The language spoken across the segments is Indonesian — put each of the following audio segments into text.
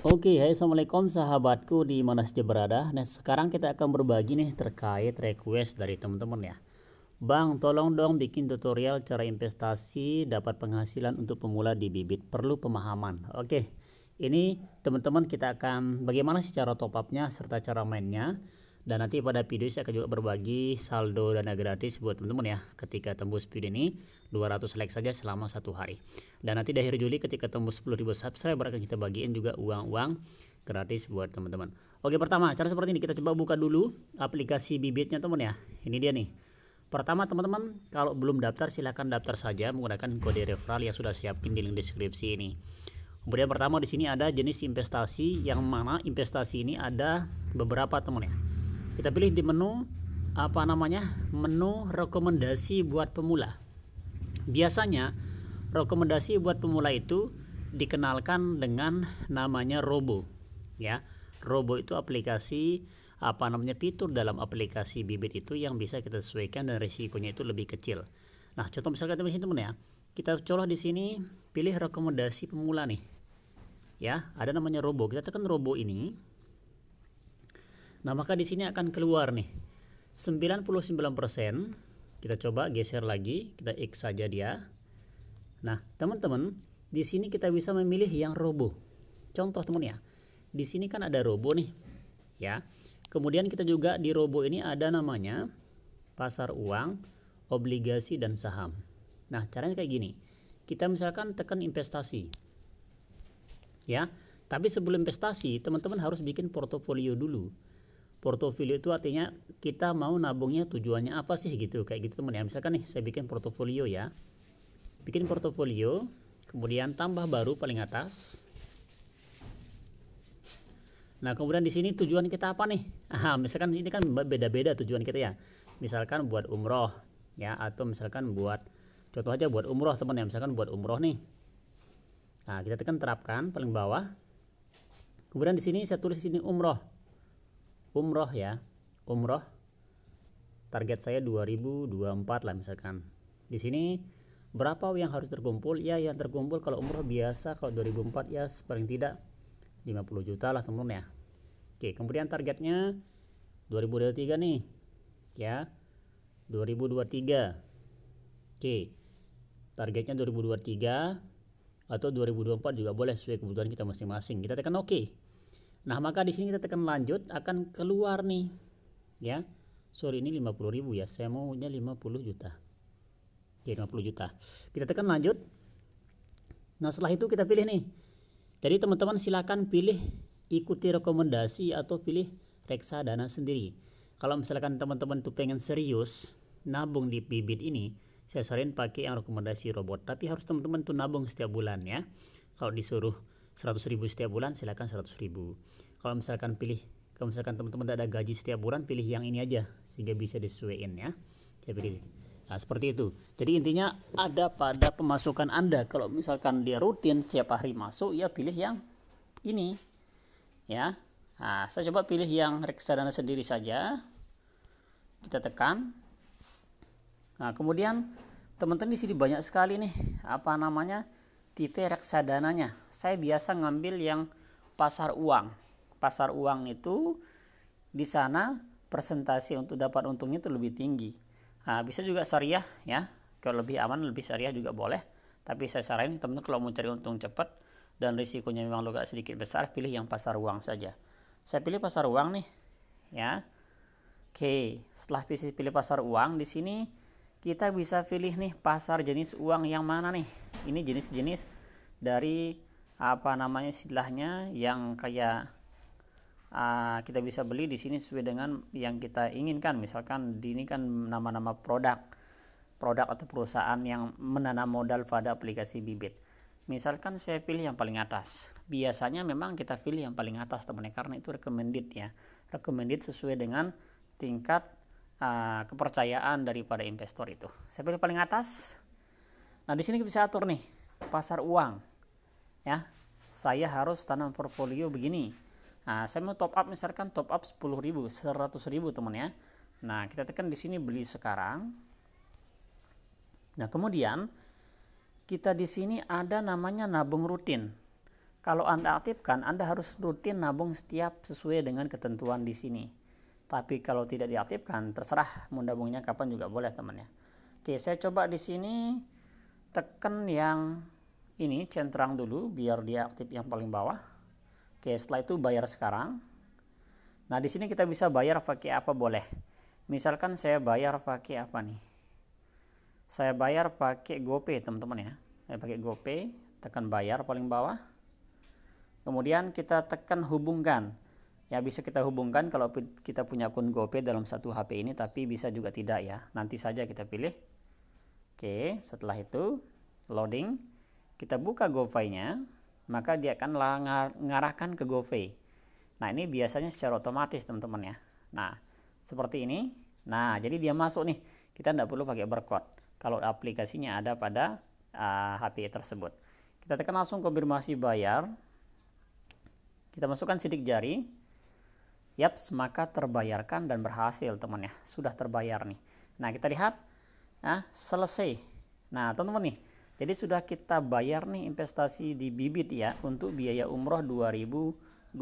Oke, hai assalamualaikum sahabatku di mana saja berada. Nah sekarang kita akan berbagi nih terkait request dari teman-teman ya. Bang, tolong dong bikin tutorial cara investasi dapat penghasilan untuk pemula di bibit. Perlu pemahaman. Oke, ini teman-teman kita akan bagaimana sih cara top upnya serta cara mainnya. Dan nanti pada video saya akan juga berbagi saldo dana gratis buat teman-teman ya. Ketika tembus video ini 200 like saja selama 1 hari. Dan nanti di akhir Juli ketika tembus 10.000 subscriber akan kita bagiin juga uang-uang gratis buat teman-teman. Oke, pertama cara seperti ini, kita coba buka dulu aplikasi bibitnya teman ya. Ini dia nih. Pertama teman-teman, kalau belum daftar silahkan daftar saja menggunakan kode referral yang sudah siapin di link deskripsi ini. Kemudian pertama di sini ada jenis investasi, yang mana investasi ini ada beberapa teman ya. Kita pilih di menu menu rekomendasi buat pemula. Biasanya rekomendasi buat pemula itu dikenalkan dengan namanya Robo ya. Robo itu aplikasi fitur dalam aplikasi bibit itu yang bisa kita sesuaikan dan risikonya itu lebih kecil. Nah, contoh misalkan di sini teman ya. Kita colok di sini, pilih rekomendasi pemula nih. Ya, ada namanya Robo. Kita tekan Robo ini. Nah, maka di sini akan keluar nih 99%. Kita coba geser lagi, kita X saja dia. Nah, teman-teman, di sini kita bisa memilih yang Robo. Contoh teman ya. Di sini kan ada Robo nih. Ya. Kemudian kita juga di Robo ini ada namanya pasar uang, obligasi dan saham. Nah, caranya kayak gini. Kita misalkan tekan investasi. Ya. Tapi sebelum investasi, teman-teman harus bikin portofolio dulu. Portofolio itu artinya kita mau nabungnya tujuannya apa sih gitu, kayak gitu teman ya. Misalkan nih saya bikin portofolio ya. Bikin portofolio, kemudian tambah baru paling atas. Nah, kemudian di sini tujuan kita apa nih? Misalkan ini kan beda-beda tujuan kita ya. Misalkan buat umroh ya, atau misalkan buat contoh aja buat umroh teman ya, misalkan buat umroh nih. Nah, kita tekan terapkan paling bawah. Kemudian di sini saya tulis di sini umroh ya, umroh. Target saya 2024 lah misalkan. Di sini berapa yang harus terkumpul? Ya, yang terkumpul kalau umroh biasa kalau 2004 ya paling tidak 50 juta lah teman-teman ya. Oke, kemudian targetnya 2023 nih. Ya. 2023. Oke. Targetnya 2023 atau 2024 juga boleh sesuai kebutuhan kita masing-masing. Kita tekan oke. Nah, maka di sini kita tekan lanjut, akan keluar nih. Ya. Sorry, ini 50.000 ya. Saya maunya 50 juta. Oke, 50 juta. Kita tekan lanjut. Nah, setelah itu kita pilih nih. Jadi teman-teman silakan pilih ikuti rekomendasi atau pilih reksadana sendiri. Kalau misalkan teman-teman tuh pengen serius nabung di bibit ini, saya saranin pakai yang rekomendasi robot. Tapi harus teman-teman tuh nabung setiap bulan ya. Kalau disuruh 100.000 setiap bulan silakan 100.000. Kalau misalkan teman-teman tidak ada gaji setiap bulan, pilih yang ini aja sehingga bisa disesuaikan ya. Saya pilih. Nah, seperti itu. Jadi intinya ada pada pemasukan Anda. Kalau misalkan dia rutin setiap hari masuk, ya pilih yang ini. Ya. Nah, saya coba pilih yang reksadana sendiri saja. Kita tekan. Nah, kemudian teman-teman di sini banyak sekali nih tipe reksadananya. Saya biasa ngambil yang pasar uang. Pasar uang itu di sana persentase untuk dapat untungnya itu lebih tinggi. Nah, bisa juga syariah ya. Kalau lebih aman lebih syariah juga boleh. Tapi saya saranin teman-teman kalau mau cari untung cepat dan risikonya memang agak sedikit besar, pilih yang pasar uang saja. Saya pilih pasar uang nih ya. Oke, setelah pilih pasar uang, di sini kita bisa pilih nih pasar jenis uang yang mana nih. Ini jenis-jenis dari istilahnya yang kayak kita bisa beli di sini sesuai dengan yang kita inginkan. Misalkan di ini kan nama-nama produk atau perusahaan yang menanam modal pada aplikasi bibit. Misalkan saya pilih yang paling atas. Biasanya memang kita pilih yang paling atas teman-teman karena itu recommended ya. Recommended sesuai dengan tingkat kepercayaan daripada investor itu. Saya pilih paling atas. Nah, di sini kita bisa atur nih pasar uang. Ya. Saya harus tanam portfolio begini. Nah, saya mau top up misalkan top up 10.000, 100.000 teman ya. Nah, kita tekan di sini beli sekarang. Nah, kemudian kita di sini ada namanya nabung rutin. Kalau Anda aktifkan, Anda harus rutin nabung setiap sesuai dengan ketentuan di sini. Tapi kalau tidak diaktifkan, terserah mau nabungnya kapan juga boleh teman ya. Oke, saya coba di sini tekan yang ini centrang dulu biar dia aktif yang paling bawah. Oke, setelah itu bayar sekarang. Nah, di sini kita bisa bayar pakai apa boleh. Misalkan saya bayar pakai apa nih? Saya bayar pakai GoPay, teman-teman ya. Saya pakai GoPay, tekan bayar paling bawah. Kemudian kita tekan hubungkan. Ya, bisa kita hubungkan kalau kita punya akun GoPay dalam satu HP ini, tapi bisa juga tidak ya. Nanti saja kita pilih. Oke, setelah itu loading, kita buka GoPay-nya, maka dia akan mengarahkan ke GoPay. Nah, ini biasanya secara otomatis teman-teman ya. Nah, seperti ini. Nah, jadi dia masuk nih. Kita tidak perlu pakai barcode kalau aplikasinya ada pada HP tersebut. Kita tekan langsung konfirmasi bayar. Kita masukkan sidik jari. Yaps, maka terbayarkan dan berhasil teman ya. Sudah terbayar nih. Nah, kita lihat. Nah, selesai. Nah, teman-teman nih. Jadi sudah kita bayar nih investasi di Bibit ya untuk biaya umroh 2028.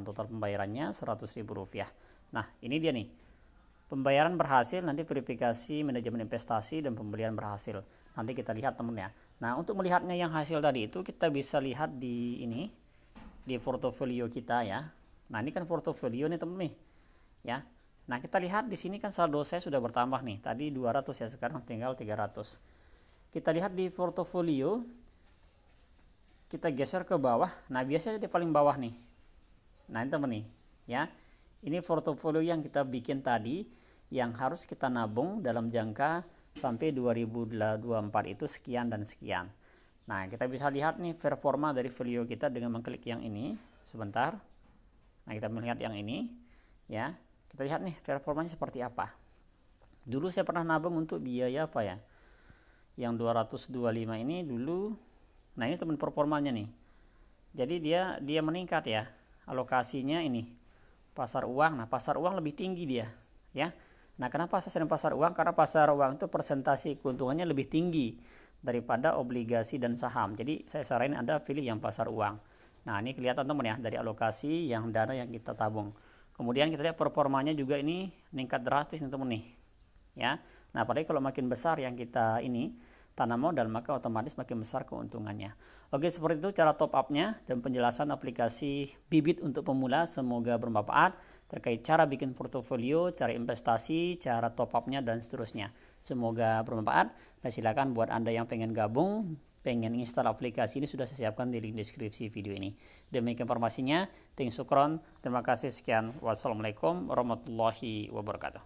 Total pembayarannya Rp100.000. Nah, ini dia nih. Pembayaran berhasil, nanti verifikasi manajemen investasi dan pembelian berhasil. Nanti kita lihat teman ya. Nah, untuk melihatnya yang hasil tadi itu kita bisa lihat di ini. Di portofolio kita ya. Nah, ini kan portofolio nih teman nih ya. Nah, kita lihat di sini kan saldo saya sudah bertambah nih. Tadi 200 ya, sekarang tinggal 300. Kita lihat di portofolio. Kita geser ke bawah. Nah, biasanya di paling bawah nih. Nah, ini teman nih ya. Ini portofolio yang kita bikin tadi yang harus kita nabung dalam jangka sampai 2024 itu sekian dan sekian. Nah, kita bisa lihat nih performa dari value kita dengan mengklik yang ini. Sebentar. Nah, kita melihat yang ini ya. Kita lihat nih performanya seperti apa. Dulu saya pernah nabung untuk biaya apa ya? Yang 225 ini dulu. Nah, ini teman performanya nih. Jadi dia meningkat ya. Alokasinya ini pasar uang. Nah, pasar uang lebih tinggi dia ya. Nah, kenapa saya sering pasar uang? Karena pasar uang itu persentase keuntungannya lebih tinggi daripada obligasi dan saham. Jadi saya saranin Anda pilih yang pasar uang. Nah, ini kelihatan teman ya dari alokasi yang dana yang kita tabung. Kemudian kita lihat performanya juga ini meningkat drastis nih teman nih ya. Nah, apalagi kalau makin besar yang kita ini tanam modal, maka otomatis makin besar keuntungannya. Oke, seperti itu cara top up-nya dan penjelasan aplikasi Bibit untuk pemula. Semoga bermanfaat terkait cara bikin portofolio, cara investasi, cara top up-nya dan seterusnya. Semoga bermanfaat. Dan silakan buat Anda yang pengen gabung, pengen install aplikasi ini, sudah saya siapkan di link deskripsi video ini. Demikian informasinya. Syukron. Terima kasih, sekian. Wassalamualaikum warahmatullahi wabarakatuh.